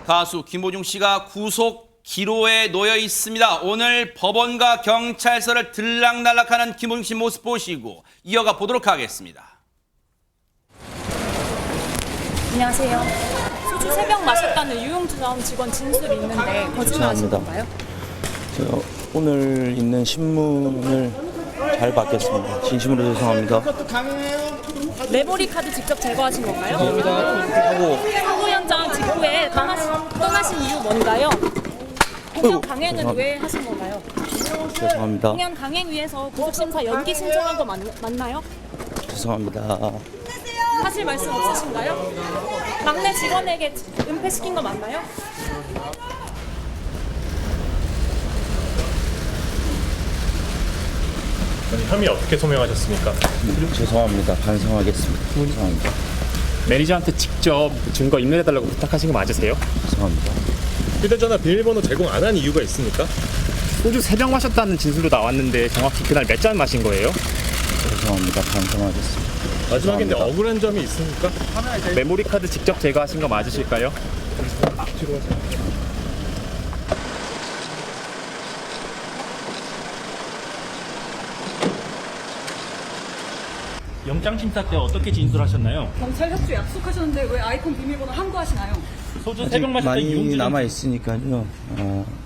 가수 김호중 씨가 구속 기로에 놓여 있습니다. 오늘 법원과 경찰서를 들락날락하는 김호중 씨 모습 보시고 이어가 보도록 하겠습니다. 안녕하세요. 소주 3병 마셨다는 유흥주점 직원 진술이 있는데 거짓말하신 건가요? 저 오늘 있는 신문을 잘 받겠습니다. 진심으로 죄송합니다. 메모리 카드 직접 제거하신 건가요? 하고 사고 현장 직후에 떠나신 이유 뭔가요? 공연 강행은 왜 하신 건가요? 죄송합니다. 공연 강행 위해서 구속심사 연기 신청한 거 맞나요? 죄송합니다. 하실 말씀 없으신가요? 막내 직원에게 은폐시킨 거 맞나요? 혐의 어떻게 소명하셨습니까? 죄송합니다. 반성하겠습니다. 죄송합니다. 매니저한테 직접 증거 인멸해달라고 부탁하신 거 맞으세요? 죄송합니다. 휴대전화 비밀번호 제공 안 한 이유가 있습니까? 소주 3병 마셨다는 진술도 나왔는데 정확히 그날 몇 잔 마신 거예요? 죄송합니다. 반성하겠습니다. 마지막인데 죄송합니다. 억울한 점이 있습니까? 메모리 카드 직접 제거하신 거 맞으실까요? 영장 심사 때 어떻게 진술하셨나요? 경찰 협조 약속하셨는데 왜 아이폰 비밀번호 함구하시나요? 소주 아직 3병 마셨던 많이 이용주 남아 있으니까요.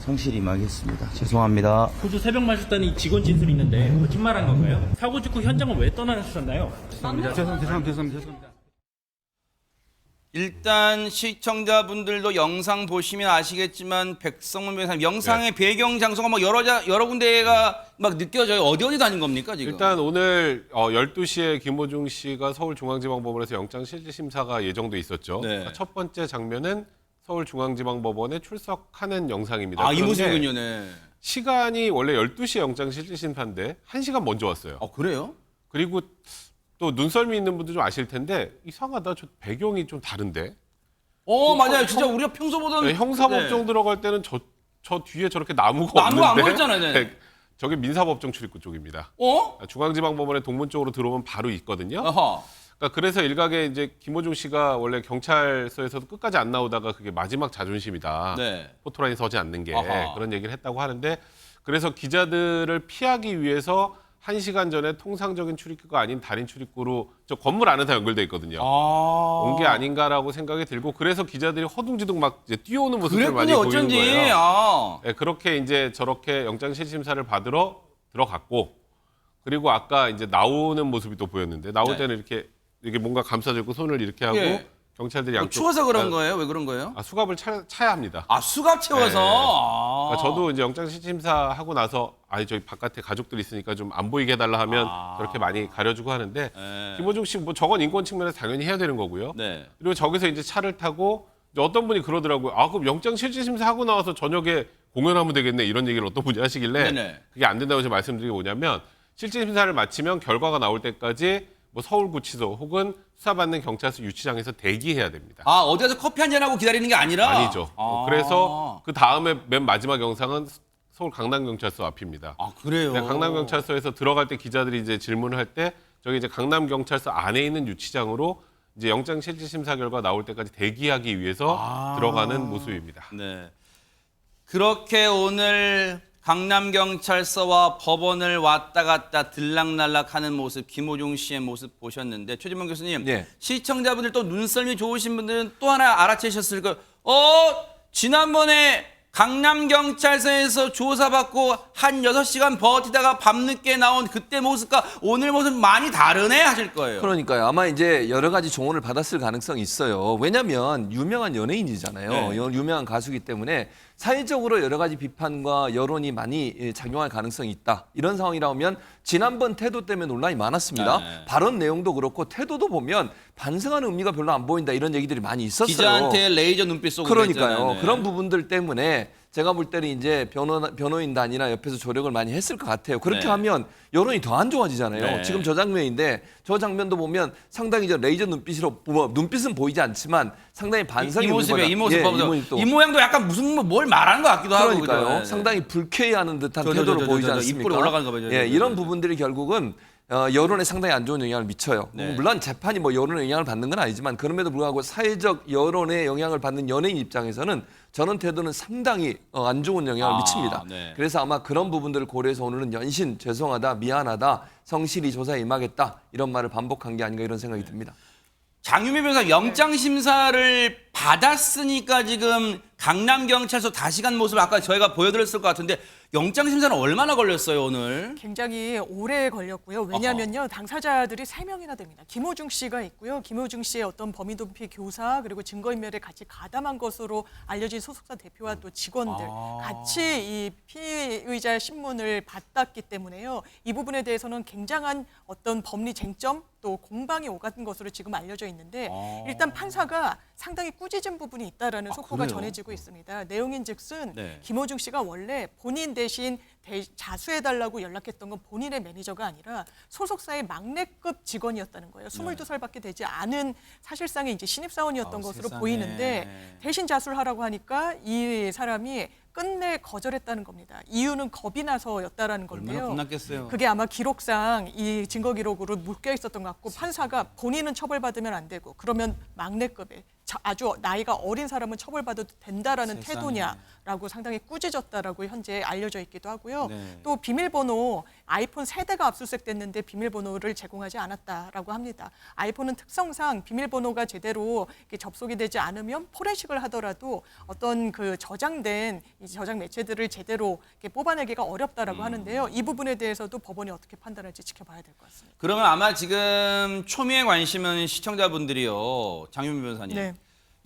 성실히 임하겠습니다. 죄송합니다. 소주 3병 마셨다는 이 직원 진술이 있는데 거짓말한 건가요? 사고 직후 현장을 왜 떠나셨나요? 죄송합니다. 일단 시청자분들도 영상 보시면 아시겠지만 백성문 변호사님 영상의 배경 장소가 막 여러 군데가 막 느껴져요. 어디 다닌 겁니까 지금? 일단 오늘 12시에 김호중 씨가 서울중앙지방법원에서 영장실질심사가 예정돼 있었죠. 네. 그러니까 첫 번째 장면은 서울중앙지방법원에 출석하는 영상입니다. 아, 이 그런데 모습이군요. 네. 시간이 원래 12시에 영장실질심사인데 1시간 먼저 왔어요. 그래요? 그리고 또 눈썰미 있는 분들 좀 아실 텐데 이상하다. 저 배경이 좀 다른데. 맞아요. 진짜 우리가 평소 보던 네, 형사법정 들어갈 때는 저 뒤에 저렇게 나무가 나무가 안 없는데 보였잖아요. 네. 저게 민사법정 출입구 쪽입니다. 중앙지방법원의 동문 쪽으로 들어오면 바로 있거든요. 어허. 그러니까 그래서 일각에 이제 김호중 씨가 원래 경찰서에서도 끝까지 안 나오다가 그게 마지막 자존심이다. 네. 포토라인 서지 않는 게 아하. 그런 얘기를 했다고 하는데 그래서 기자들을 피하기 위해서 1시간 전에 통상적인 출입구가 아닌 다른 출입구로 저 건물 안에 다 연결돼 있거든요. 온 게 아닌가라고 생각이 들고 그래서 기자들이 허둥지둥 막 이제 뛰어오는 모습을 많이 보이는 어쩐지. 거예요. 네, 그렇게 이제 저렇게 영장실질심사를 받으러 들어갔고 그리고 아까 이제 나오는 모습이 또 보였는데 나올 때는 이렇게 뭔가 감싸주고 손을 이렇게 하고 경찰들이 양쪽 추워서 그런 거예요? 왜 그런 거예요? 수갑을 차야 합니다. 수갑 채워서. 그러니까 저도 이제 영장실질심사 하고 나서 저희 바깥에 가족들이 있으니까 좀 안 보이게 해달라 하면 저렇게 많이 가려주고 하는데 김호중 씨 뭐 저건 인권 측면에서 당연히 해야 되는 거고요. 네. 그리고 저기서 이제 차를 타고 이제 어떤 분이 그러더라고요. 그럼 영장실질심사 하고 나와서 저녁에 공연하면 되겠네 이런 얘기를 어떤 분이 하시길래 네네. 그게 안 된다고 제가 말씀드린 게 뭐냐면 실질심사를 마치면 결과가 나올 때까지 뭐 서울구치소 혹은 수사받는 경찰서 유치장에서 대기해야 됩니다. 어디 가서 커피 한잔 하고 기다리는 게 아니라? 아니죠. 그래서 그 다음에 맨 마지막 영상은 서울 강남경찰서 앞입니다. 그래요? 네, 강남경찰서에서 들어갈 때 기자들이 이제 질문을 할 때 저기 이제 강남경찰서 안에 있는 유치장으로 이제 영장실질심사 결과 나올 때까지 대기하기 위해서 들어가는 모습입니다. 네. 그렇게 오늘 강남경찰서와 법원을 왔다 갔다 들락날락하는 모습, 김호중 씨의 모습 보셨는데 최진범 교수님, 시청자분들 또 눈썰미 좋으신 분들은 또 하나 알아채셨을 거예요. 지난번에 강남경찰서에서 조사받고 한 6시간 버티다가 밤늦게 나온 그때 모습과 오늘 모습 많이 다르네 하실 거예요. 그러니까요. 아마 이제 여러 가지 조언을 받았을 가능성이 있어요. 왜냐하면 유명한 연예인이잖아요. 네. 유명한 가수이기 때문에 사회적으로 여러 가지 비판과 여론이 많이 작용할 가능성이 있다. 이런 상황이라면 지난번 태도 때문에 논란이 많았습니다. 네. 발언 내용도 그렇고 태도도 보면 반성하는 의미가 별로 안 보인다. 이런 얘기들이 많이 있었어요. 기자한테 레이저 눈빛 쏘고 그러니까요. 그랬잖아요. 네. 그런 부분들 때문에 제가 볼 때는 이제 변호인단이나 옆에서 조력을 많이 했을 것 같아요. 그렇게 네. 하면 여론이 더 안 좋아지잖아요. 네. 지금 저 장면인데 저 장면도 보면 상당히 이제 레이저 눈빛으로 눈빛은 보이지 않지만 상당히 반성이 이 모습에 이 모습 봐보세요. 모습도. 이 모양도 약간 무슨 뭘 말하는 것 같기도 하고 그러니까요. 그죠? 네. 상당히 불쾌해하는 듯한 저, 태도로 보이지 저, 않습니까? 입꼬리 올라가는 거 봐요. 이런 부분들이 결국은 여론에 상당히 안 좋은 영향을 미쳐요. 네. 물론 재판이 뭐 여론에 영향을 받는 건 아니지만 그럼에도 불구하고 사회적 여론에 영향을 받는 연예인 입장에서는 저런 태도는 상당히 안 좋은 영향을 미칩니다. 네. 그래서 아마 그런 부분들을 고려해서 오늘은 연신 죄송하다, 미안하다, 성실히 조사에 임하겠다 이런 말을 반복한 게 아닌가 이런 생각이 듭니다. 장유미 변호사 영장 심사를 받았으니까 지금 강남경찰서 다시 간 모습을 아까 저희가 보여드렸을 것 같은데 영장 심사는 얼마나 걸렸어요 오늘? 굉장히 오래 걸렸고요. 왜냐하면요, 당사자들이 3명이나 됩니다. 김호중 씨가 있고요. 김호중 씨의 어떤 범위도피 교사 그리고 증거인멸에 같이 가담한 것으로 알려진 소속사 대표와 또 직원들 같이 이 피의자 신문을 받았기 때문에요. 이 부분에 대해서는 굉장한 어떤 법리 쟁점 또 공방이 오간 것으로 지금 알려져 있는데 일단 판사가 상당히 꾸짖은 부분이 있다라는 속보가 그래요? 전해지고 있습니다. 내용인즉슨 네. 김호중 씨가 원래 본인 대신 자수해달라고 연락했던 건 본인의 매니저가 아니라 소속사의 막내급 직원이었다는 거예요. 22살밖에 되지 않은 사실상의 이제 신입사원이었던 것으로 세상에. 보이는데 대신 자수를 하라고 하니까 이 사람이 끝내 거절했다는 겁니다. 이유는 겁이 나서였다라는 얼마나 건데요. 겁났겠어요. 그게 아마 기록상 이 증거 기록으로 묶여 있었던 것 같고 판사가 본인은 처벌받으면 안 되고 그러면 막내급에 아주 나이가 어린 사람은 처벌받아도 된다라는 세상에. 태도냐라고 상당히 꾸짖었다라고 현재 알려져 있기도 하고요. 네. 또 비밀번호 아이폰 세대가 압수수색됐는데 비밀번호를 제공하지 않았다라고 합니다. 아이폰은 특성상 비밀번호가 제대로 이렇게 접속이 되지 않으면 포렌식을 하더라도 어떤 그 저장된 이 저장 매체들을 제대로 이렇게 뽑아내기가 어렵다라고 하는데요. 이 부분에 대해서도 법원이 어떻게 판단할지 지켜봐야 될 것 같습니다. 그러면 아마 지금 초미의 관심은 시청자분들이요. 장유미 변호사님. 네.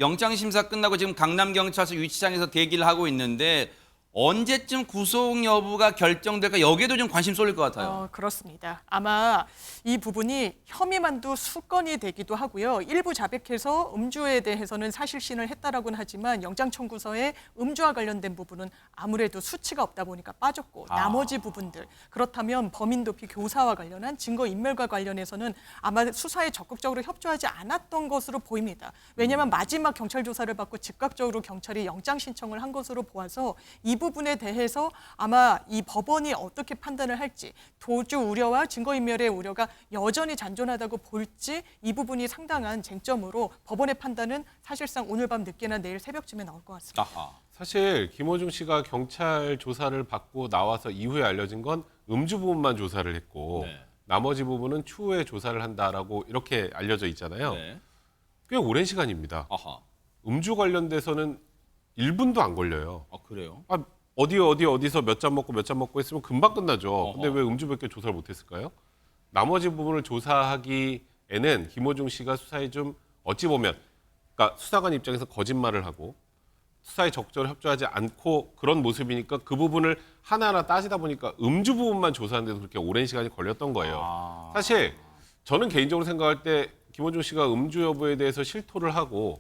영장 심사 끝나고 지금 강남경찰서 유치장에서 대기를 하고 있는데 언제쯤 구속 여부가 결정될까 여기에도 좀 관심 쏠릴 것 같아요. 그렇습니다. 아마 이 부분이 혐의만도 수건이 되기도 하고요. 일부 자백해서 음주에 대해서는 사실신을 했다라고는 하지만 영장 청구서에 음주와 관련된 부분은 아무래도 수치가 없다 보니까 빠졌고 나머지 부분들 그렇다면 범인도피 교사와 관련한 증거인멸과 관련해서는 아마 수사에 적극적으로 협조하지 않았던 것으로 보입니다. 왜냐하면 마지막 경찰 조사를 받고 즉각적으로 경찰이 영장 신청을 한 것으로 보아서 이 부분에 대해서 아마 이 법원이 어떻게 판단을 할지 도주 우려와 증거인멸의 우려가 여전히 잔존하다고 볼지 이 부분이 상당한 쟁점으로 법원의 판단은 사실상 오늘 밤 늦게나 내일 새벽쯤에 나올 것 같습니다. 아하. 사실 김호중 씨가 경찰 조사를 받고 나와서 이후에 알려진 건 음주 부분만 조사를 했고 네. 나머지 부분은 추후에 조사를 한다라고 이렇게 알려져 있잖아요. 네. 꽤 오랜 시간입니다. 아하. 음주 관련돼서는 1분도 안 걸려요. 아, 그래요? 아, 어디서 몇 잔 먹고 했으면 금방 끝나죠. 근데 어허. 왜 음주밖에 조사를 못했을까요? 나머지 부분을 조사하기에는 김호중 씨가 수사에 좀 어찌 보면 그러니까 수사관 입장에서 거짓말을 하고 수사에 적절히 협조하지 않고 그런 모습이니까 그 부분을 하나하나 따지다 보니까 음주 부분만 조사하는데도 그렇게 오랜 시간이 걸렸던 거예요. 사실 저는 개인적으로 생각할 때 김호중 씨가 음주 여부에 대해서 실토를 하고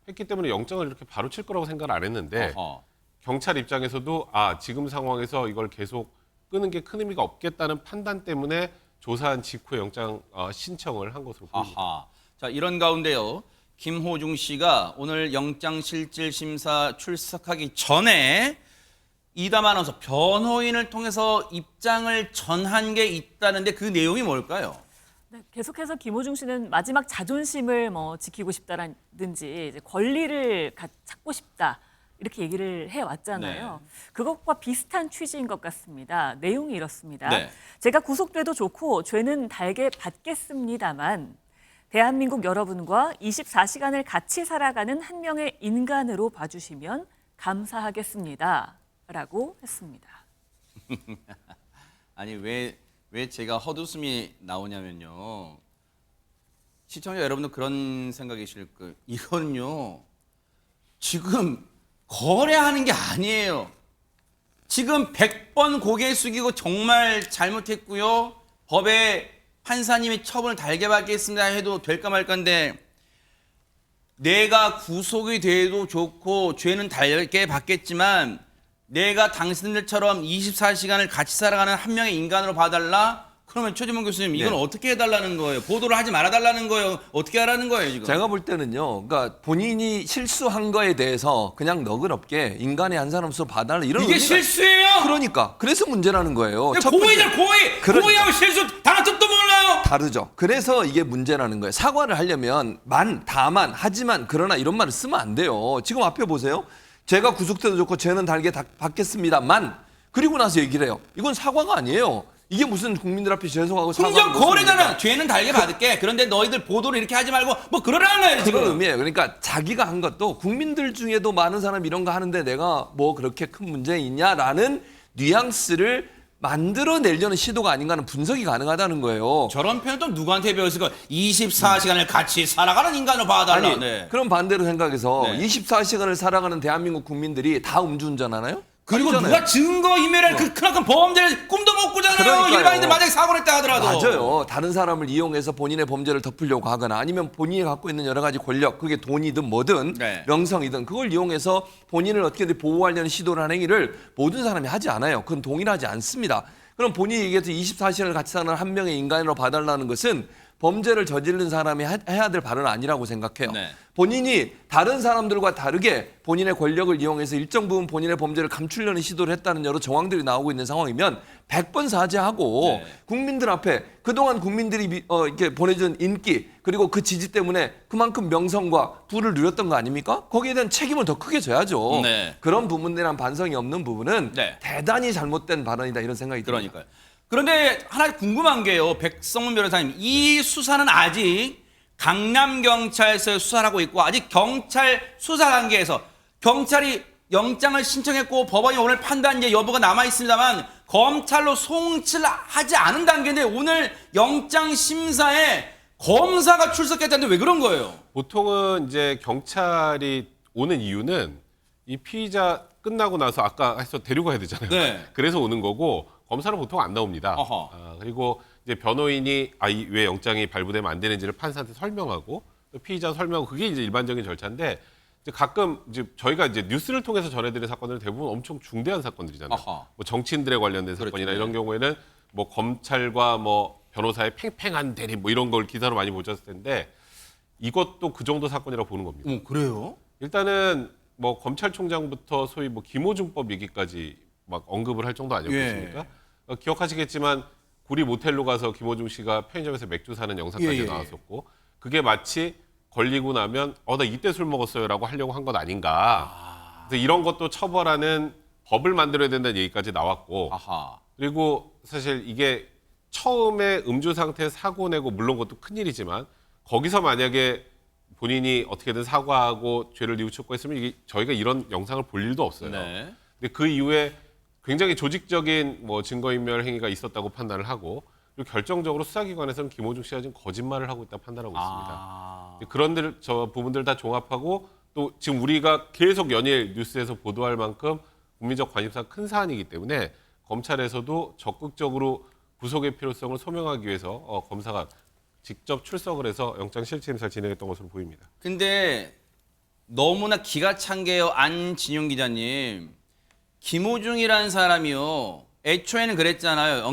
했기 때문에 영장을 이렇게 바로 칠 거라고 생각을 안 했는데 어허. 경찰 입장에서도 지금 상황에서 이걸 계속 끄는 게 큰 의미가 없겠다는 판단 때문에 조사한 직후에 영장 신청을 한 것으로 보입니다. 아하. 자, 이런 가운데요. 김호중 씨가 오늘 영장실질심사 출석하기 전에 이담 아나운서 변호인을 통해서 입장을 전한 게 있다는데 그 내용이 뭘까요? 네, 계속해서 김호중 씨는 마지막 자존심을 지키고 싶다라든지 이제 권리를 찾고 싶다 이렇게 얘기를 해왔잖아요. 네. 그것과 비슷한 취지인 것 같습니다. 내용이 이렇습니다. 네. 제가 구속돼도 좋고 죄는 달게 받겠습니다만 대한민국 여러분과 24시간을 같이 살아가는 한 명의 인간으로 봐주시면 감사하겠습니다. 라고 했습니다. 아니 왜 제가 헛웃음이 나오냐면요. 시청자 여러분도 그런 생각이실 거예요. 이건요. 지금 거래하는 게 아니에요. 지금 100번 고개 숙이고 정말 잘못했고요. 법에 판사님이 처분을 달게 받겠습니다 해도 될까 말까인데 내가 구속이 돼도 좋고 죄는 달게 받겠지만 내가 당신들처럼 24시간을 같이 살아가는 한 명의 인간으로 봐달라? 그러면 최재문 교수님 이건 어떻게 해달라는 거예요? 보도를 하지 말아달라는 거예요? 어떻게 하라는 거예요 지금? 제가 볼 때는요. 그러니까 본인이 실수한 거에 대해서 그냥 너그럽게 인간의 한 사람으로서 봐달라 이런 이게 의미가- 실수예요? 그러니까 그래서 문제라는 거예요. 첫 번째- 고의다 고의! 그러니까. 고의하고 실수 다 뜻도 몰라! 다르죠. 그래서 이게 문제라는 거예요. 사과를 하려면 다만, 하지만, 그러나 이런 말을 쓰면 안 돼요. 지금 앞에 보세요. 제가 구속돼도 좋고 죄는 달게 받겠습니다만, 그리고 나서 얘기를 해요. 이건 사과가 아니에요. 이게 무슨 국민들 앞에 죄송하고 흥정 거래잖아. 죄는 달게 받을게. 그런데 너희들 보도를 이렇게 하지 말고 뭐 그러라는 거예요. 지금. 그런 의미예요. 그러니까 자기가 한 것도 국민들 중에도 많은 사람이 이런 거 하는데 내가 뭐 그렇게 큰 문제 있냐라는 뉘앙스를 만들어내려는 시도가 아닌가 하는 분석이 가능하다는 거예요. 저런 표현 또 누구한테 배웠을까? 24시간을 같이 살아가는 인간으로 봐달라. 아니, 네. 그럼 반대로 생각해서 네. 24시간을 살아가는 대한민국 국민들이 다 음주운전하나요? 그리고 아니잖아요. 누가 증거인멸할 그 크나큰 범죄를 꿈도 못 꾸잖아요. 그러니까요. 일반인들 만약에 사고를 했다 하더라도. 맞아요. 다른 사람을 이용해서 본인의 범죄를 덮으려고 하거나 아니면 본인이 갖고 있는 여러 가지 권력, 그게 돈이든 뭐든 네. 명성이든 그걸 이용해서 본인을 어떻게든 보호하려는 시도를 하는 행위를 모든 사람이 하지 않아요. 그건 동일하지 않습니다. 그럼 본인이 얘기해서 24시간을 같이 사는 한 명의 인간으로 봐달라는 것은 범죄를 저지른 사람이 해야 될 발언은 아니라고 생각해요. 네. 본인이 다른 사람들과 다르게 본인의 권력을 이용해서 일정 부분 본인의 범죄를 감추려는 시도를 했다는 여러 정황들이 나오고 있는 상황이면 100번 사죄하고 네. 국민들 앞에 그동안 국민들이 이렇게 보내준 인기 그리고 그 지지 때문에 그만큼 명성과 부를 누렸던 거 아닙니까? 거기에 대한 책임을 더 크게 져야죠. 네. 그런 부분들이란 반성이 없는 부분은 네. 대단히 잘못된 발언이다 이런 생각이 듭니다. 그러니까요. 그런데 하나 궁금한 게요. 백성문 변호사님, 이 수사는 아직 강남경찰서에 수사를 하고 있고 아직 경찰 수사 단계에서 경찰이 영장을 신청했고 법원이 오늘 판단 여부가 남아 있습니다만 검찰로 송치를 하지 않은 단계인데 오늘 영장 심사에 검사가 출석했다는데 왜 그런 거예요? 보통은 이제 경찰이 오는 이유는 이 피의자 끝나고 나서 아까 해서 데리고 가야 되잖아요. 네. 그래서 오는 거고 검사는 보통 안 나옵니다. 그리고 이제 변호인이 왜 영장이 발부되면 안 되는지를 판사한테 설명하고 또 피의자 설명하고 그게 이제 일반적인 절차인데 이제 가끔 이제 저희가 이제 뉴스를 통해서 전해드린 사건들은 대부분 엄청 중대한 사건들이잖아요. 뭐 정치인들에 관련된 사건이나 그렇죠. 이런 경우에는 뭐 검찰과 뭐 변호사의 팽팽한 대립 뭐 이런 걸 기사로 많이 보셨을 텐데 이것도 그 정도 사건이라고 보는 겁니다. 그래요? 일단은 뭐 검찰총장부터 소위 뭐 김오중법 얘기까지 막 언급을 할 정도 아니었겠습니까? 기억하시겠지만 구리 모텔로 가서 김오중 씨가 편의점에서 맥주 사는 영상까지 나왔었고 그게 마치 걸리고 나면 나 이때 술 먹었어요라고 하려고 한 것 아닌가. 그래서 이런 것도 처벌하는 법을 만들어야 된다는 얘기까지 나왔고 그리고 사실 이게 처음에 음주 상태에 사고 내고 물론 그것도 큰일이지만 거기서 만약에 본인이 어떻게든 사과하고 죄를 뉘우쳤고 했으면 이게 저희가 이런 영상을 볼 일도 없어요. 네. 근데 그 이후에 굉장히 조직적인 뭐 증거인멸 행위가 있었다고 판단을 하고 그리고 결정적으로 수사기관에서는 김오중 씨가 지금 거짓말을 하고 있다 판단하고 있습니다. 그런 저 부분들 다 종합하고 또 지금 우리가 계속 연일 뉴스에서 보도할 만큼 국민적 관심사가 큰 사안이기 때문에 검찰에서도 적극적으로 구속의 필요성을 소명하기 위해서 검사가 직접 출석을 해서 영장 실질심사를 진행했던 것으로 보입니다. 근데 너무나 기가 찬 게요. 안진용 기자님. 김오중이라는 사람이요. 애초에는 그랬잖아요.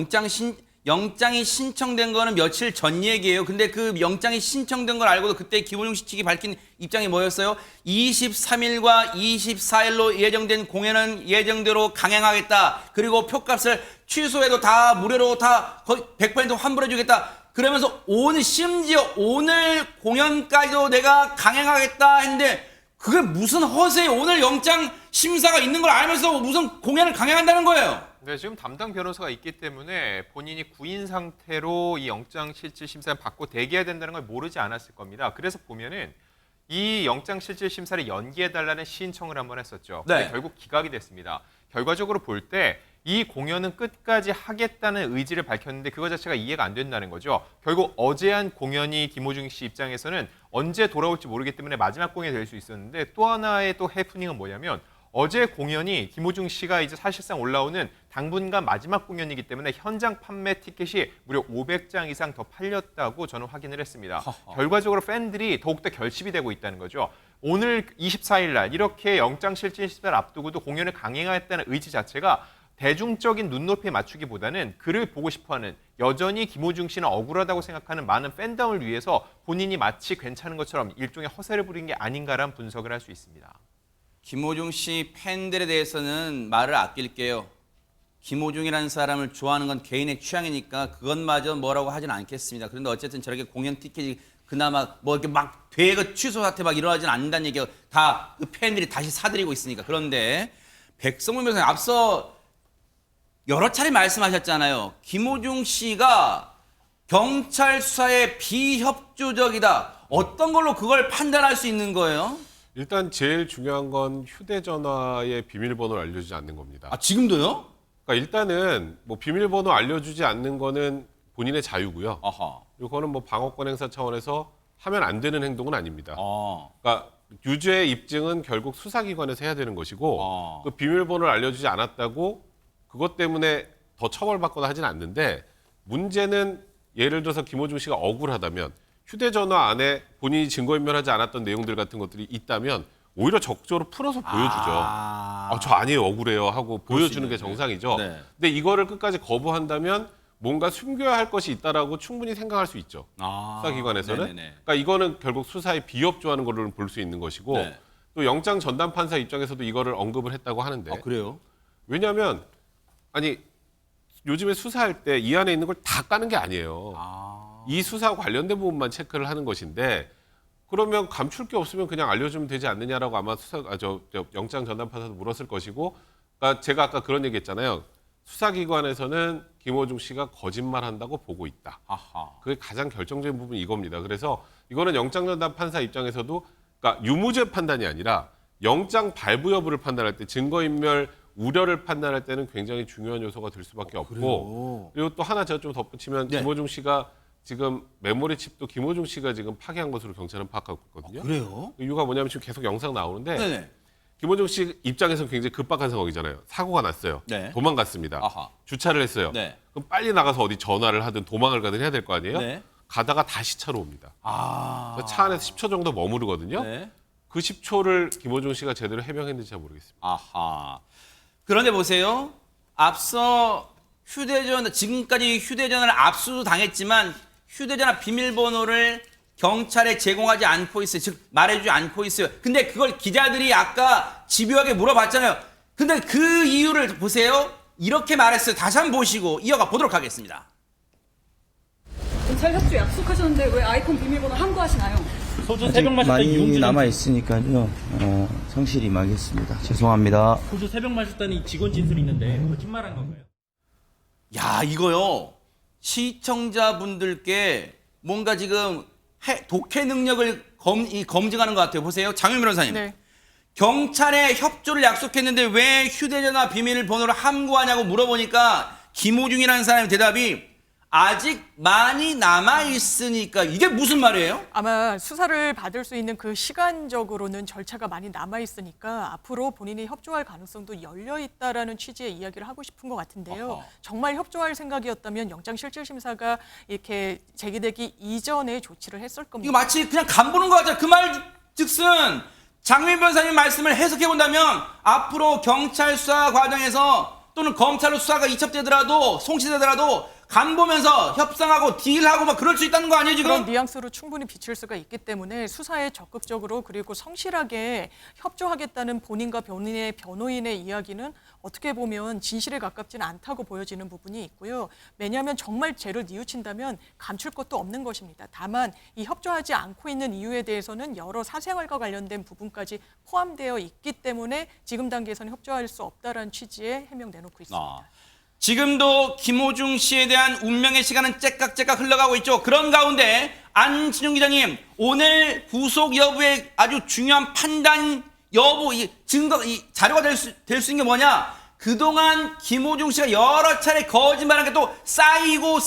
영장이 신청된 거는 며칠 전 얘기예요. 근데 그 영장이 신청된 걸 알고도 그때 김오중 씨 측이 밝힌 입장이 뭐였어요? 23일과 24일로 예정된 공연은 예정대로 강행하겠다. 그리고 표값을 취소해도 다 무료로 다 거의 100% 환불해주겠다. 그러면서 심지어 오늘 공연까지도 내가 강행하겠다 했는데 그게 무슨 허세예요? 오늘 영장 심사가 있는 걸 알면서 무슨 공연을 강행한다는 거예요? 네, 지금 담당 변호사가 있기 때문에 본인이 구인 상태로 이 영장 실질 심사를 받고 대기해야 된다는 걸 모르지 않았을 겁니다. 그래서 보면은 이 영장 실질 심사를 연기해달라는 신청을 한번 했었죠. 네. 근데 결국 기각이 됐습니다. 결과적으로 볼 때 이 공연은 끝까지 하겠다는 의지를 밝혔는데 그거 자체가 이해가 안 된다는 거죠. 결국 어제 한 공연이 김오중 씨 입장에서는 언제 돌아올지 모르기 때문에 마지막 공연이 될 수 있었는데 또 하나의 또 해프닝은 뭐냐면 어제 공연이 김오중 씨가 이제 사실상 올라오는 당분간 마지막 공연이기 때문에 현장 판매 티켓이 무려 500장 이상 더 팔렸다고 저는 확인을 했습니다. 결과적으로 팬들이 더욱더 결집이 되고 있다는 거죠. 오늘 24일 날 이렇게 영장 실질 심사를 앞두고도 공연을 강행하겠다는 의지 자체가 대중적인 눈높이에 맞추기보다는 그를 보고 싶어하는 여전히 김오중 씨는 억울하다고 생각하는 많은 팬덤을 위해서 본인이 마치 괜찮은 것처럼 일종의 허세를 부린 게 아닌가라는 분석을 할 수 있습니다. 김오중 씨 팬들에 대해서는 말을 아낄게요. 김호중이라는 사람을 좋아하는 건 개인의 취향이니까 그것마저 뭐라고 하진 않겠습니다. 그런데 어쨌든 저렇게 공연 티켓이 그나마 뭐 이렇게 막 대거 취소 사태 막 일어나진 않는다는 얘기가 다 그 팬들이 다시 사들이고 있으니까. 그런데 백성문 변호사님 앞서 여러 차례 말씀하셨잖아요. 김호중 씨가 경찰 수사에 비협조적이다. 어떤 걸로 그걸 판단할 수 있는 거예요? 일단 제일 중요한 건 휴대전화의 비밀번호를 알려주지 않는 겁니다. 아, 지금도요? 그러니까 일단은 뭐 비밀번호 알려주지 않는 거는 본인의 자유고요. 아하. 이거는 뭐 방어권 행사 차원에서 하면 안 되는 행동은 아닙니다. 아. 그러니까 유죄 입증은 결국 수사기관에서 해야 되는 것이고 그 비밀번호를 알려주지 않았다고 그것 때문에 더 처벌받거나 하진 않는데 문제는 예를 들어서 김호중 씨가 억울하다면 휴대전화 안에 본인이 증거인멸하지 않았던 내용들 같은 것들이 있다면 오히려 적극적으로 풀어서 보여주죠. 저 아니에요, 억울해요 하고 보여주는 게 정상이죠. 네. 근데 이거를 끝까지 거부한다면 뭔가 숨겨야 할 것이 있다라고 충분히 생각할 수 있죠. 수사기관에서는. 네네네. 그러니까 이거는 결국 수사에 비협조하는 걸로 볼 수 있는 것이고 네. 또 영장 전담 판사 입장에서도 이거를 언급을 했다고 하는데 그래요? 왜냐하면 아니 요즘에 수사할 때 이 안에 있는 걸 다 까는 게 아니에요. 이 수사와 관련된 부분만 체크를 하는 것인데 그러면 감출 게 없으면 그냥 알려주면 되지 않느냐라고 아마 영장 전담 판사도 물었을 것이고 그러니까 제가 아까 그런 얘기했잖아요. 수사기관에서는 김호중 씨가 거짓말한다고 보고 있다. 아하. 그게 가장 결정적인 부분이 이겁니다. 그래서 이거는 영장 전담 판사 입장에서도 그러니까 유무죄 판단이 아니라 영장 발부 여부를 판단할 때 증거인멸 우려를 판단할 때는 굉장히 중요한 요소가 될 수밖에 없고 그리고 또 하나 제가 좀 덧붙이면 김호중 씨가 지금 메모리 칩도 김호중 씨가 지금 파괴한 것으로 경찰은 파악하고 있거든요. 그래요? 이유가 뭐냐면 지금 계속 영상 나오는데 네네. 김호중 씨 입장에서는 굉장히 급박한 상황이잖아요. 사고가 났어요. 네. 도망갔습니다. 아하. 주차를 했어요. 네. 그럼 빨리 나가서 어디 전화를 하든 도망을 가든 해야 될 거 아니에요? 네. 가다가 다시 차로 옵니다. 그래서 차 안에서 10초 정도 머무르거든요. 네. 그 10초를 김호중 씨가 제대로 해명했는지 잘 모르겠습니다. 아하. 그런데 보세요. 앞서 지금까지 휴대전화를 압수도 당했지만 휴대전화 비밀번호를 경찰에 제공하지 않고 있어요. 즉 말해주지 않고 있어요. 근데 그걸 기자들이 아까 집요하게 물어봤잖아요. 근데 그 이유를 보세요. 이렇게 말했어요. 다시 한번 보시고 이어가 보도록 하겠습니다. 경찰 협조 약속하셨는데 왜 아이폰 비밀번호 함구하시나요? 소주 3병 마셨다 많이 이용주 남아 있으니까요. 성실히 임하겠습니다. 죄송합니다. 소주 3병 마셨다는 이 직원 진술이 있는데 거짓말한 건가요? 야, 이거요. 시청자분들께 뭔가 지금 독해 능력을 검증하는 것 같아요. 보세요. 장윤 변호사님. 네. 경찰에 협조를 약속했는데 왜 휴대전화 비밀번호를 함구하냐고 물어보니까 김호중이라는 사람의 대답이 아직 많이 남아있으니까 이게 무슨 말이에요? 아마 수사를 받을 수 있는 그 시간적으로는 절차가 많이 남아있으니까 앞으로 본인이 협조할 가능성도 열려있다라는 취지의 이야기를 하고 싶은 것 같은데요. 어허. 정말 협조할 생각이었다면 영장실질심사가 이렇게 제기되기 이전에 조치를 했을 겁니다. 이거 마치 그냥 간보는 거 같아요. 그 말 즉슨 장민 변호사님 말씀을 해석해 본다면 앞으로 경찰 수사 과정에서 또는 검찰로 수사가 이첩되더라도 송치되더라도 간 보면서 협상하고 딜하고 막 그럴 수 있다는 거 아니에요 지금? 그런 뉘앙스로 충분히 비칠 수가 있기 때문에 수사에 적극적으로 그리고 성실하게 협조하겠다는 본인과 본인의 변호인의 이야기는 어떻게 보면 진실에 가깝지는 않다고 보여지는 부분이 있고요. 왜냐하면 정말 죄를 뉘우친다면 감출 것도 없는 것입니다. 다만 이 협조하지 않고 있는 이유에 대해서는 여러 사생활과 관련된 부분까지 포함되어 있기 때문에 지금 단계에서는 협조할 수 없다라는 취지의 해명 내놓고 있습니다. 지금도 김호중 씨에 대한 운명의 시간은 째깍째깍 흘러가고 있죠. 그런 가운데 안진용 기자님, 오늘 구속 여부에 아주 중요한 판단 여부, 이 증거, 이 자료가 될 수 있는 게 뭐냐? 그동안 김호중 씨가 여러 차례 거짓말한 게 또 쌓이고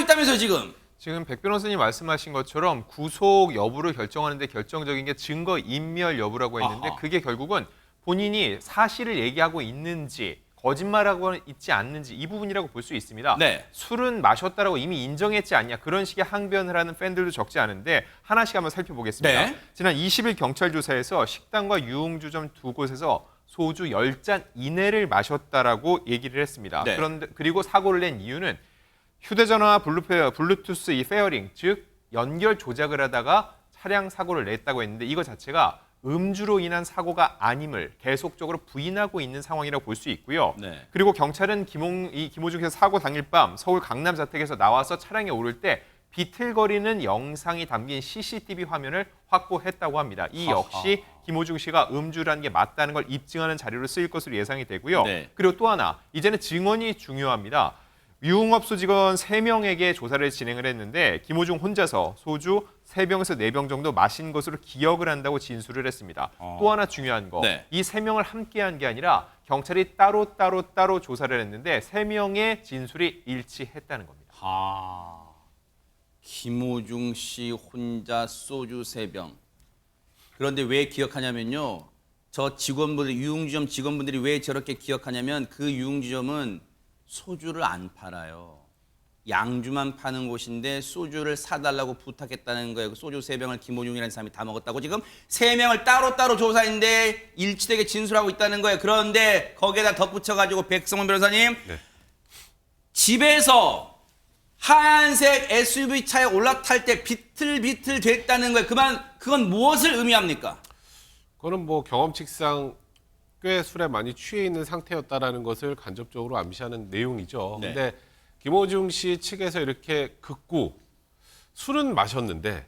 있다면서요, 지금. 지금 백 변호사님 말씀하신 것처럼 구속 여부를 결정하는데 결정적인 게 증거 인멸 여부라고 했는데 아하. 그게 결국은 본인이 사실을 얘기하고 있는지 거짓말하고 있지 않는지 이 부분이라고 볼 수 있습니다. 네. 술은 마셨다라고 이미 인정했지 않냐 그런 식의 항변을 하는 팬들도 적지 않은데 하나씩 한번 살펴보겠습니다. 네. 지난 20일 경찰 조사에서 식당과 유흥주점 두 곳에서 소주 10잔 이내를 마셨다라고 얘기를 했습니다. 네. 그런데 그리고 사고를 낸 이유는 휴대전화 블루투스 이 페어링 즉 연결 조작을 하다가 차량 사고를 냈다고 했는데 이거 자체가 음주로 인한 사고가 아님을 계속적으로 부인하고 있는 상황이라고 볼 수 있고요. 네. 그리고 경찰은 김호중 씨가 사고 당일 밤 서울 강남 자택에서 나와서 차량에 오를 때 비틀거리는 영상이 담긴 CCTV 화면을 확보했다고 합니다. 이 역시 김호중 씨가 음주라는 게 맞다는 걸 입증하는 자료로 쓰일 것으로 예상이 되고요. 네. 그리고 또 하나, 이제는 증언이 중요합니다. 유흥업소 직원 3명에게 조사를 진행을 했는데 김호중 혼자서 소주 3병에서 4병 정도 마신 것으로 기억을 한다고 진술을 했습니다. 또 하나 중요한 거, 네. 이 3명을 함께한 게 아니라 경찰이 따로 조사를 했는데 3명의 진술이 일치했다는 겁니다. 김호중 씨 혼자 소주 3병. 그런데 왜 기억하냐면요. 저 직원분들, 유흥주점 직원분들이 왜 저렇게 기억하냐면 그 유흥주점은 소주를 안 팔아요. 양주만 파는 곳인데 소주를 사달라고 부탁했다는 거예요. 소주 3병을 김호중이라는 사람이 다 먹었다고 지금 3명을 따로 조사했는데 일치되게 진술하고 있다는 거예요. 그런데 거기에다 덧붙여가지고 백성원 변호사님, 네. 집에서 하얀색 SUV 차에 올라탈 때 비틀비틀 됐다는 거예요. 그건 무엇을 의미합니까? 그거는 뭐 경험칙상 꽤 술에 많이 취해 있는 상태였다라는 것을 간접적으로 암시하는 내용이죠. 네. 근데 김호중 씨 측에서 이렇게 극구 술은 마셨는데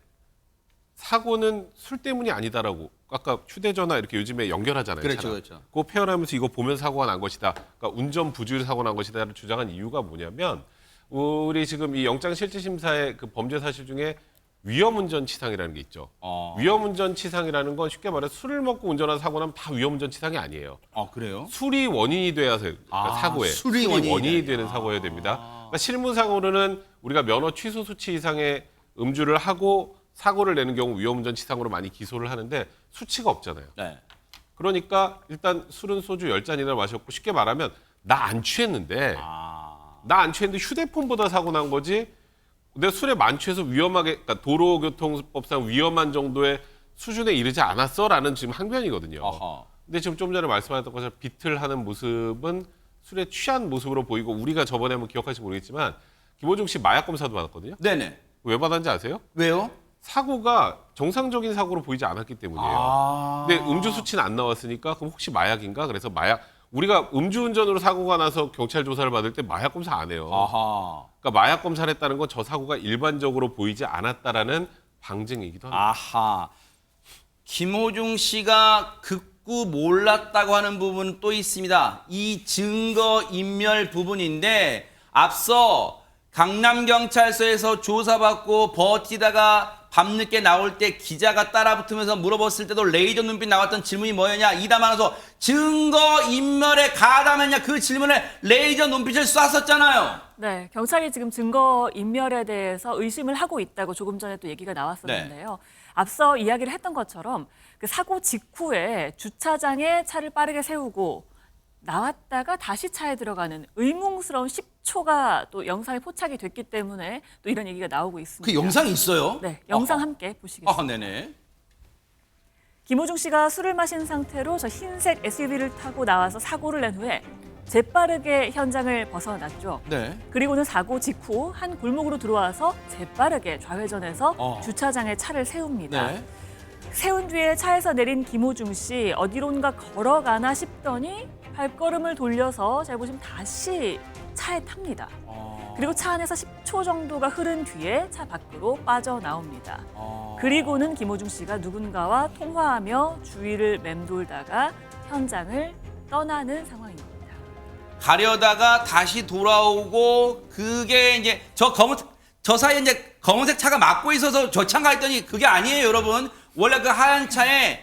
사고는 술 때문이 아니다라고 아까 휴대전화 이렇게 요즘에 연결하잖아요. 그렇죠, 차량. 그렇죠. 그거 표현하면서 이거 보면 사고가 난 것이다. 그러니까 운전 부주의 사고 난 것이다를 주장한 이유가 뭐냐면 우리 지금 이 영장실질심사의 그 범죄 사실 중에 위험운전치상이라는 게 있죠. 위험운전치상이라는 건 쉽게 말해서 술을 먹고 운전한 사고 나면 다 위험운전치상이 아니에요. 그래요? 술이 원인이 돼야 그러니까 사고에 술이 원인이 되는 사고여야 됩니다. 그러니까 실무상으로는 우리가 면허 취소 수치 이상의 음주를 하고 사고를 내는 경우 위험운전치상으로 많이 기소를 하는데 수치가 없잖아요. 네. 그러니까 일단 술은 소주 10잔이나 마셨고 쉽게 말하면 나 안 취했는데 휴대폰보다 사고 난 거지 내가 술에 만취해서 위험하게, 그러니까 도로교통법상 위험한 정도의 수준에 이르지 않았어라는 지금 항변이거든요. 근데 지금 좀 전에 말씀하셨던 것처럼 비틀하는 모습은 술에 취한 모습으로 보이고 우리가 저번에 한번 기억하실지 모르겠지만 김호중 씨 마약 검사도 받았거든요. 네네. 왜 받았는지 아세요? 왜요? 사고가 정상적인 사고로 보이지 않았기 때문이에요. 근데 음주 수치는 안 나왔으니까 그럼 혹시 마약인가? 그래서 우리가 음주운전으로 사고가 나서 경찰 조사를 받을 때 마약 검사 안 해요. 그러니까 마약 검사를 했다는 건 저 사고가 일반적으로 보이지 않았다라는 방증이기도 합니다. 김호중 씨가 극구 몰랐다고 하는 부분은 또 있습니다. 이 증거 인멸 부분인데 앞서 강남경찰서에서 조사받고 버티다가 밤늦게 나올 때 기자가 따라붙으면서 물어봤을 때도 레이저 눈빛 나왔던 질문이 뭐였냐? 이 담아서 증거 인멸에 가담했냐? 그 질문에 레이저 눈빛을 쐈었잖아요. 네, 경찰이 지금 증거 인멸에 대해서 의심을 하고 있다고 조금 전에 또 얘기가 나왔었는데요. 앞서 이야기를 했던 것처럼 그 사고 직후에 주차장에 차를 빠르게 세우고 나왔다가 다시 차에 들어가는 의문스러운 10초가 또 영상에 포착이 됐기 때문에 또 이런 얘기가 나오고 있습니다. 그 영상이 있어요? 네, 영상 함께 보시겠습니다. 네네. 김호중 씨가 술을 마신 상태로 저 흰색 SUV를 타고 나와서 사고를 낸 후에 재빠르게 현장을 벗어났죠. 네. 그리고는 사고 직후 한 골목으로 들어와서 재빠르게 좌회전해서 주차장에 차를 세웁니다. 네. 세운 뒤에 차에서 내린 김호중 씨 어디론가 걸어가나 싶더니 발걸음을 돌려서 잘 보시면 다시 차에 탑니다. 그리고 차 안에서 10초 정도가 흐른 뒤에 차 밖으로 빠져나옵니다. 그리고는 김호중 씨가 누군가와 통화하며 주위를 맴돌다가 현장을 떠나는 상황입니다. 가려다가 다시 돌아오고 그게 이제 저 사이에 이제 검은색 차가 막고 있어서 저 차가 했더니 그게 아니에요, 여러분. 원래 그 하얀 차에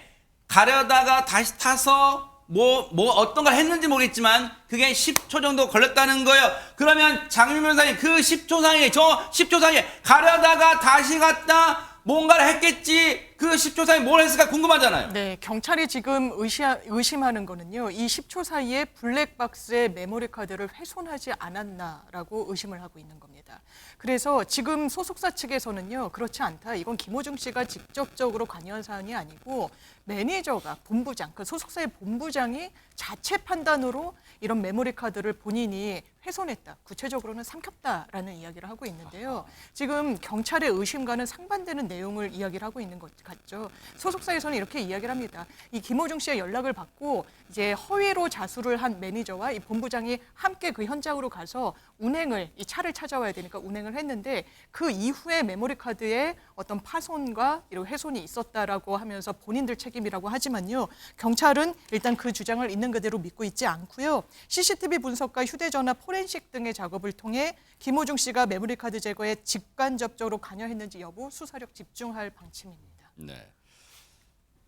가려다가 다시 타서 뭐 어떤 걸 했는지 모르겠지만 그게 10초 정도 걸렸다는 거예요. 그러면 장윤 변호사님 그 10초 사이에 가려다가 다시 갔다 뭔가를 했겠지. 그 10초 사이에 뭘 했을까 궁금하잖아요. 네, 경찰이 지금 의심하는 거는요. 이 10초 사이에 블랙박스의 메모리 카드를 훼손하지 않았나라고 의심을 하고 있는 겁니다. 그래서 지금 소속사 측에서는요. 그렇지 않다. 이건 김호중 씨가 직접적으로 관여한 사안이 아니고 매니저가 본부장, 그 소속사의 본부장이 자체 판단으로 이런 메모리 카드를 본인이 훼손했다, 구체적으로는 삼켰다라는 이야기를 하고 있는데요. 지금 경찰의 의심과는 상반되는 내용을 이야기를 하고 있는 것 같죠. 소속사에서는 이렇게 이야기를 합니다. 이 김호중 씨의 연락을 받고 이제 허위로 자수를 한 매니저와 이 본부장이 함께 그 현장으로 가서 운행을, 이 차를 찾아와야 되니까 운행을 했는데 그 이후에 메모리 카드에 어떤 파손과 이런 훼손이 있었다라고 하면서 본인들 책임이라고 하지만요. 경찰은 일단 그 주장을 있는 그대로 믿고 있지 않고요. CCTV 분석과 휴대전화 포렌식 등의 작업을 통해 김호중 씨가 메모리 카드 제거에 직간접적으로 관여했는지 여부 수사력 집중할 방침입니다. 네.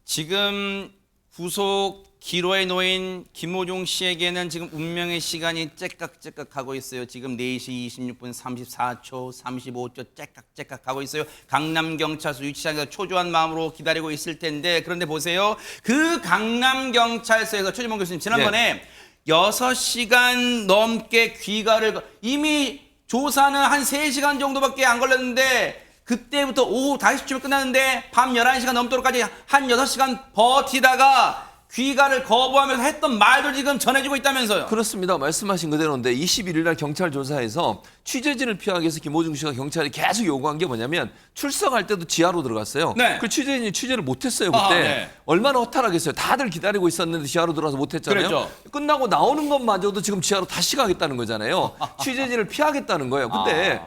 지금 구속 기로에 놓인 김호중 씨에게는 지금 운명의 시간이 째깍째깍하고 있어요. 지금 4시 26분 34초, 35초 째깍째깍하고 있어요. 강남경찰서 유치장에서 초조한 마음으로 기다리고 있을 텐데, 그런데 보세요. 그 강남경찰서에서 최진봉 교수님 지난번에 6시간 넘게 귀가를, 이미 조사는 한 3시간 정도밖에 안 걸렸는데 그때부터 오후 5시쯤에 끝났는데 밤 11시간 넘도록까지 한 6시간 버티다가 귀가를 거부하면서 했던 말도 지금 전해지고 있다면서요. 그렇습니다. 말씀하신 그대로인데 21일 날 경찰 조사에서 취재진을 피하기 위해서 김호중 씨가 경찰에 계속 요구한 게 뭐냐면 출석할 때도 지하로 들어갔어요. 네. 그 취재진이 취재를 못했어요. 그때. 네. 얼마나 허탈하겠어요. 다들 기다리고 있었는데 지하로 들어가서 못했잖아요. 그랬죠. 끝나고 나오는 것마저도 지금 지하로 다시 가겠다는 거잖아요. 취재진을 피하겠다는 거예요. 근데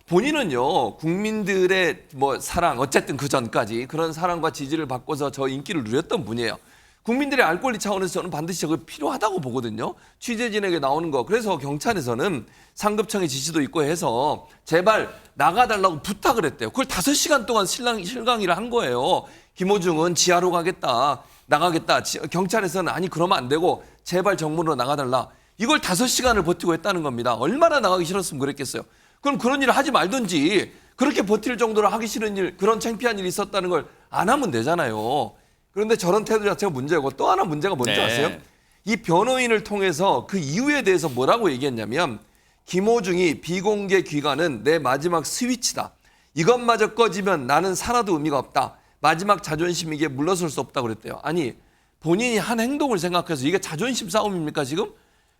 본인은요, 국민들의 뭐 사랑, 어쨌든 그 전까지 그런 사랑과 지지를 받고서 저 인기를 누렸던 분이에요. 국민들의 알 권리 차원에서 저는 반드시 저거 필요하다고 보거든요. 취재진에게 나오는 거. 그래서 경찰에서는 상급청의 지시도 있고 해서 제발 나가달라고 부탁을 했대요. 그걸 5시간 동안 실강의를 한 거예요. 김호중은 지하로 가겠다, 나가겠다. 경찰에서는 아니 그러면 안 되고 제발 정문으로 나가달라. 이걸 5시간을 버티고 했다는 겁니다. 얼마나 나가기 싫었으면 그랬겠어요. 그럼 그런 일을 하지 말든지, 그렇게 버틸 정도로 하기 싫은 일, 그런 창피한 일이 있었다는 걸 안 하면 되잖아요. 그런데 저런 태도 자체가 문제고, 또 하나 문제가 뭔지 네. 아세요? 이 변호인을 통해서 그 이유에 대해서 뭐라고 얘기했냐면, 김호중이 비공개 귀가는 내 마지막 스위치다. 이것마저 꺼지면 나는 살아도 의미가 없다. 마지막 자존심이기에 물러설 수 없다고 그랬대요. 아니, 본인이 한 행동을 생각해서 이게 자존심 싸움입니까 지금?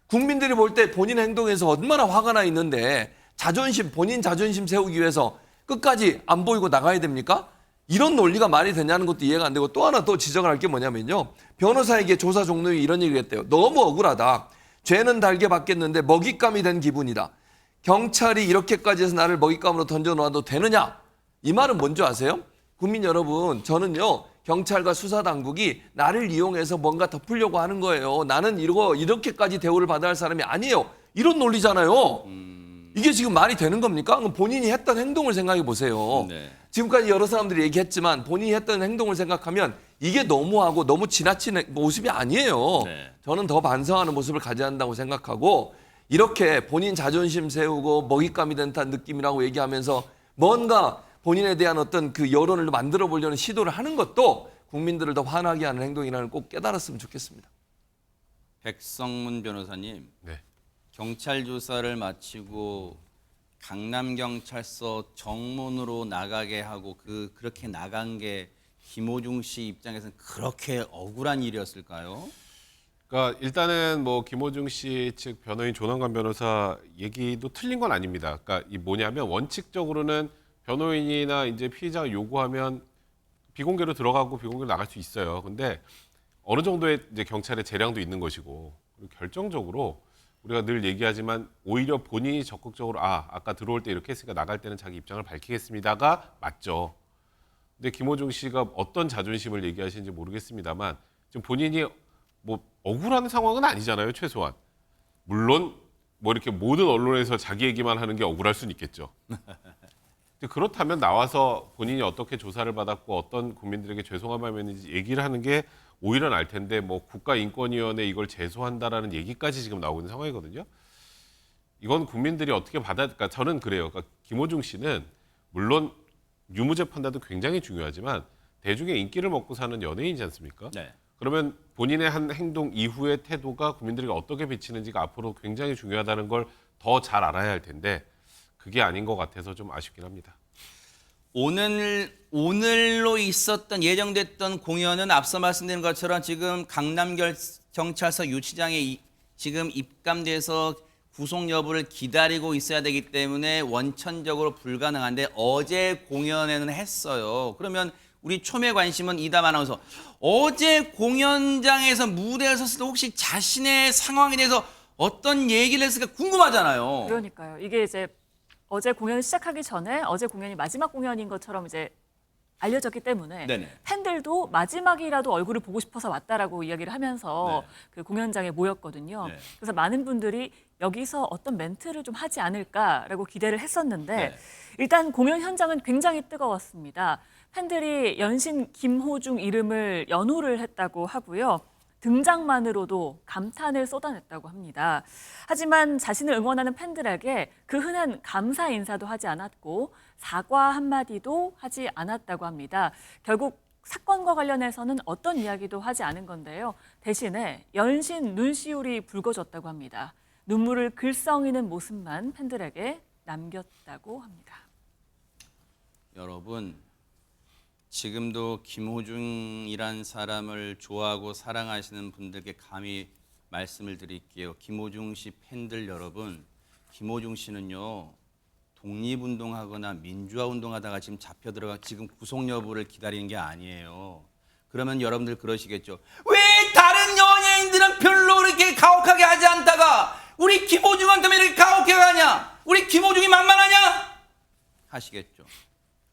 국민들이 볼 때 본인 행동에서 얼마나 화가 나 있는데 자존심, 본인 자존심 세우기 위해서 끝까지 안 보이고 나가야 됩니까? 이런 논리가 말이 되냐는 것도 이해가 안 되고, 또 하나 또 지적을 할 게 뭐냐면요. 변호사에게 조사 종료에 이런 얘기를 했대요. 너무 억울하다. 죄는 달게 받겠는데 먹잇감이 된 기분이다. 경찰이 이렇게까지 해서 나를 먹잇감으로 던져놓아도 되느냐? 이 말은 뭔지 아세요? 국민 여러분, 저는요, 경찰과 수사당국이 나를 이용해서 뭔가 덮으려고 하는 거예요. 나는 이렇게까지 대우를 받아야 할 사람이 아니에요. 이런 논리잖아요. 이게 지금 말이 되는 겁니까? 그럼 본인이 했던 행동을 생각해 보세요. 네. 지금까지 여러 사람들이 얘기했지만 본인이 했던 행동을 생각하면 이게 너무하고 너무 지나친 모습이 아니에요. 네. 저는 더 반성하는 모습을 가져야 한다고 생각하고, 이렇게 본인 자존심 세우고 먹잇감이 된 듯한 느낌이라고 얘기하면서 뭔가 본인에 대한 어떤 그 여론을 만들어 보려는 시도를 하는 것도 국민들을 더 화나게 하는 행동이라는 걸 꼭 깨달았으면 좋겠습니다. 백성문 변호사님, 네. 경찰 조사를 마치고 강남경찰서 정문으로 나가게 하고 그렇게 나간 게 김호중 씨 입장에서는 그렇게 억울한 일이었을까요? 그러니까 일단은 뭐 김호중 씨 측 변호인 조남관 변호사 얘기도 틀린 건 아닙니다. 그러니까 이 뭐냐면 원칙적으로는 변호인이나 이제 피의자가 요구하면 비공개로 들어가고 비공개로 나갈 수 있어요. 근데 어느 정도의 이제 경찰의 재량도 있는 것이고, 그리고 결정적으로 우리가 늘 얘기하지만 오히려 본인이 적극적으로 아까 들어올 때 이렇게 했으니까 나갈 때는 자기 입장을 밝히겠습니다가 맞죠. 근데 김호중 씨가 어떤 자존심을 얘기하시는지 모르겠습니다만 지금 본인이 뭐 억울한 상황은 아니잖아요, 최소한. 물론 뭐 이렇게 모든 언론에서 자기 얘기만 하는 게 억울할 수는 있겠죠. 근데 그렇다면 나와서 본인이 어떻게 조사를 받았고 어떤 국민들에게 죄송한 마음이 있는지 얘기를 하는 게 오히려 나을 텐데, 뭐 국가인권위원회 이걸 제소한다라는 얘기까지 지금 나오고 있는 상황이거든요. 이건 국민들이 어떻게 그러니까 저는 그래요. 그러니까 김호중 씨는 물론 유무죄 판단도 굉장히 중요하지만 대중의 인기를 먹고 사는 연예인이지 않습니까? 네. 그러면 본인의 한 행동 이후의 태도가 국민들에게 어떻게 비치는지가 앞으로 굉장히 중요하다는 걸 더 잘 알아야 할 텐데 그게 아닌 것 같아서 좀 아쉽긴 합니다. 오늘로 있었던 예정됐던 공연은 앞서 말씀드린 것처럼 지금 강남경찰서 유치장에 지금 입감돼서 구속 여부를 기다리고 있어야 되기 때문에 원천적으로 불가능한데 어제 공연에는 했어요. 그러면 우리 초미의 관심은 이담 아나운서, 어제 공연장에서 무대에 섰을 때 혹시 자신의 상황에 대해서 어떤 얘기를 했을까 궁금하잖아요. 그러니까요. 이게 이제 어제 공연 시작하기 전에 어제 공연이 마지막 공연인 것처럼 이제 알려졌기 때문에 네네. 팬들도 마지막이라도 얼굴을 보고 싶어서 왔다라고 이야기를 하면서 그 공연장에 모였거든요. 네. 그래서 많은 분들이 여기서 어떤 멘트를 좀 하지 않을까라고 기대를 했었는데 일단 공연 현장은 굉장히 뜨거웠습니다. 팬들이 연신 김호중 이름을 연호를 했다고 하고요. 등장만으로도 감탄을 쏟아냈다고 합니다. 하지만 자신을 응원하는 팬들에게 그 흔한 감사 인사도 하지 않았고 사과 한마디도 하지 않았다고 합니다. 결국 사건과 관련해서는 어떤 이야기도 하지 않은 건데요. 대신에 연신 눈시울이 붉어졌다고 합니다. 눈물을 글썽이는 모습만 팬들에게 남겼다고 합니다. 여러분, 지금도 김호중이란 사람을 좋아하고 사랑하시는 분들께 감히 말씀을 드릴게요. 김호중 씨 팬들 여러분, 김호중 씨는요, 독립운동하거나 민주화운동하다가 지금 잡혀 들어가 지금 구속 여부를 기다리는 게 아니에요. 그러면 여러분들 그러시겠죠. 왜 다른 연예인들은 별로 그렇게 가혹하게 하지 않다가 우리 김호중한테만 이렇게 가혹하게 하냐? 우리 김호중이 만만하냐? 하시겠죠.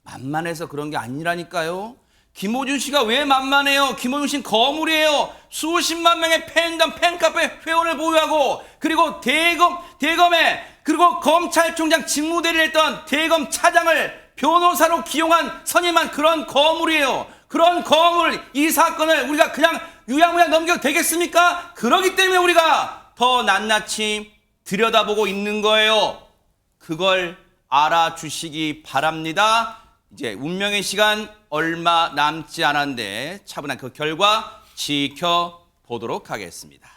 만만해서 그런 게 아니라니까요. 김호중 씨가 왜 만만해요? 김호중 씨는 거물이에요. 수십만 명의 팬덤, 팬카페 회원을 보유하고 그리고 대검에 그리고 검찰총장 직무대리를 했던 대검 차장을 변호사로 기용한 선임한 그런 거물이에요. 그런 거물, 이 사건을 우리가 그냥 유야무야 넘겨도 되겠습니까? 그러기 때문에 우리가 더 낱낱이 들여다보고 있는 거예요. 그걸 알아주시기 바랍니다. 이제 운명의 시간 얼마 남지 않았는데 차분한 그 결과 지켜보도록 하겠습니다.